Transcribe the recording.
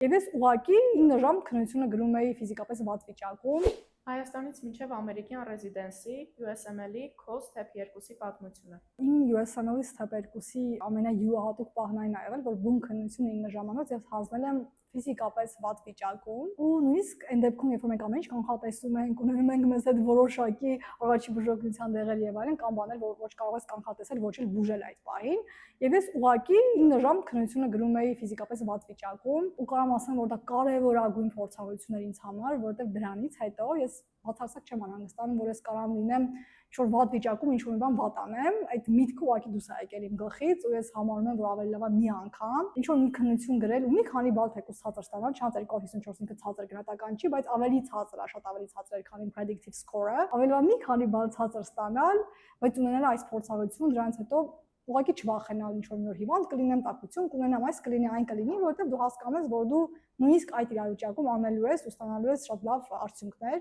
Եվ ես ուղղակի 9 ժամ քննությունը գրում էի ֆիզիկապես վատ վիճակում։ Հայաստանից մինչև ամերիկյան ռեզիդենսի, USML-ի, KOS Step 2-ի պատմությունը։ Իմ USML-ի Step 2-ի ամենայուրահատուկ պահն այն ա եղել, որ բուն քննությունը 9 ժամանոց ես հանձնել եմ ֆիզիկապես վատ վիճակում ու նույնիսկ այն դեպքում, երբ որ մենք ամեն ինչ կանխատեսում ենք, ունենում ենք մեզ հետ որոշակի առաջի բուժօգնության դեղեր եւ այլն, կան բաներ, որ ոչ կարող ես կանխատեսել, ոչ էլ բուժել այդ պահին։ Եվ ես ուղղակի 9 ժամ քննությունը գրում էի ֆիզիկապես վատ վիճակում ու կարամ ասեմ, որ դա կարևորագույն փորձառություն էր ինձ համար, որովհետեւ դրանից հետո ես բացարձակ չեմ անհանգստանում, որ ես կարամ լինեմ ինչ-որ վատ վիճակում ինչ-որ մի բան վատ անեմ, այդ միտքը ուղղակի դուրս է եկել իմ գլխից ու ես համարում եմ, որ ավելի լավ է մի անգամ ինչ-որ մի քննություն գրել ու մի քանի բալ թեկուզ ցածր ստանալ, չանց 254 ինքը ցածր գնահատական չի, բայց ավելի ցածր է, շատ ավելի ցածր է, քան իմ predictive score-ը, ավելի լավ մի քանի բալ ցածր ստանալ, բայց ունենալ այս փորձառությունը, դրանից հետո ուղղակի չվախենալ ինչ-որ մի օր հիվանդ կլինեմ, տաքություն կունենամ, այս կլինի, այն կլինի, որովհետև դու հասկանում ես, որ դու նույնիսկ այդ իրավիճակում անելու ես ու ստանալու ես շատ լավ արդյունքներ։